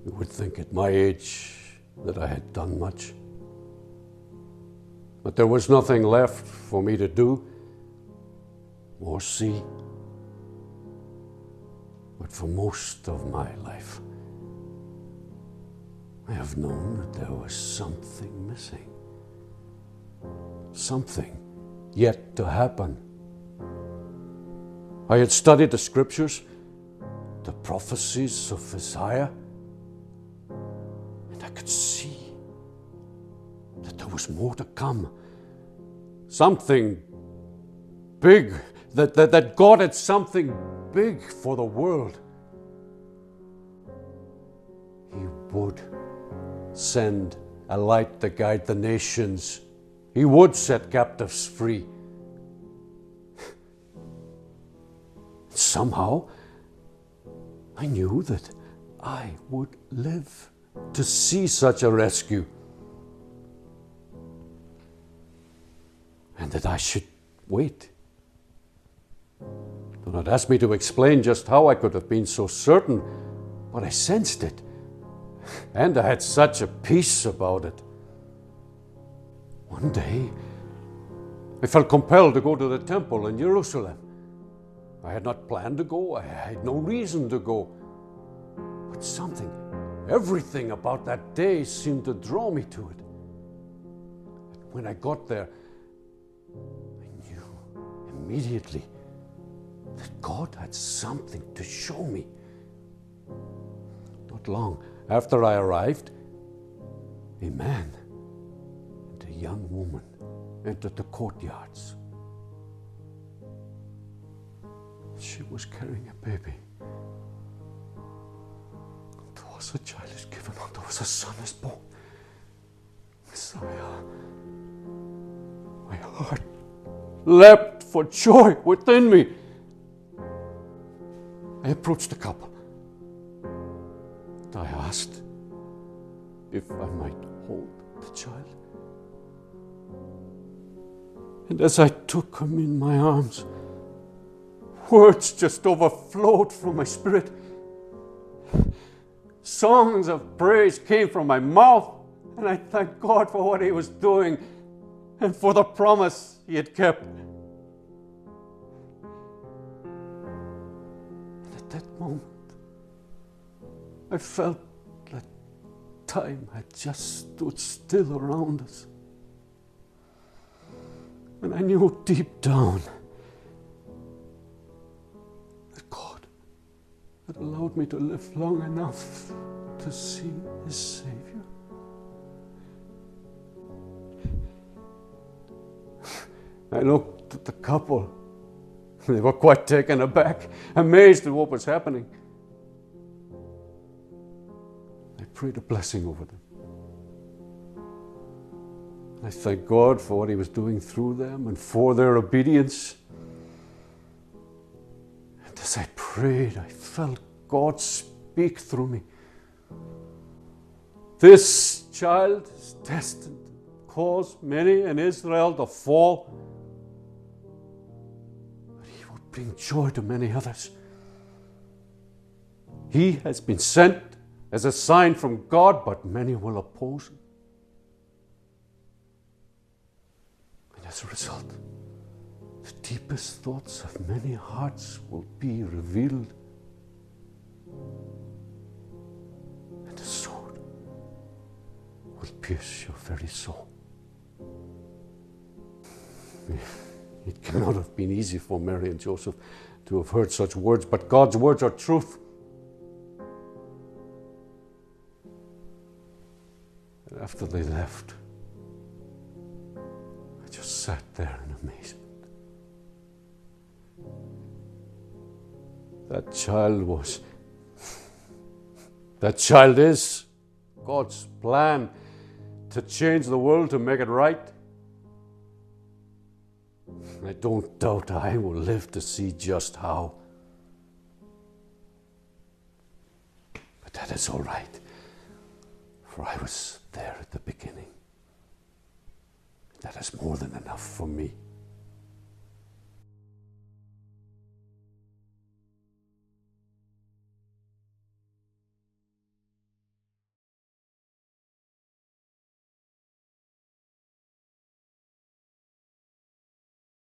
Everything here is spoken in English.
You would think at my age that I had done much. But there was nothing left for me to do or see. But for most of my life, I have known that there was something missing. Something yet to happen. I had studied the scriptures, the prophecies of Isaiah, and I could see that there was more to come. Something big, that God had something big for the world. He would send a light to guide the nations. He would set captives free. Somehow, I knew that I would live to see such a rescue. And that I should wait. Do not ask me to explain just how I could have been so certain, but I sensed it. And I had such a peace about it. One day, I felt compelled to go to the temple in Jerusalem. I had not planned to go. I had no reason to go. But something, everything about that day seemed to draw me to it. And when I got there, I knew immediately that God had something to show me. Not long after I arrived, a man and a young woman entered the courtyards. She was carrying a baby. There was a child is given, and there was a son is born. Messiah. My heart leapt for joy within me. I approached the couple. I asked if I might hold the child. And as I took him in my arms, words just overflowed from my spirit. Songs of praise came from my mouth, and I thanked God for what He was doing and for the promise He had kept. And at that moment, I felt that time had just stood still around us. And I knew deep down that God had allowed me to live long enough to see His Savior. I looked at the couple. They were quite taken aback, amazed at what was happening. I prayed a blessing over them. I thank God for what He was doing through them and for their obedience. And as I prayed, I felt God speak through me. This child is destined to cause many in Israel to fall, but He will bring joy to many others. He has been sent as a sign from God, but many will oppose Him. And as a result, the deepest thoughts of many hearts will be revealed. And the sword will pierce your very soul. It cannot have been easy for Mary and Joseph to have heard such words, but God's words are truth. And after they left, I just sat there in amazement. That child is God's plan to change the world, to make it right. I don't doubt I will live to see just how. But that is all right, for I was there at the beginning. That is more than enough for me.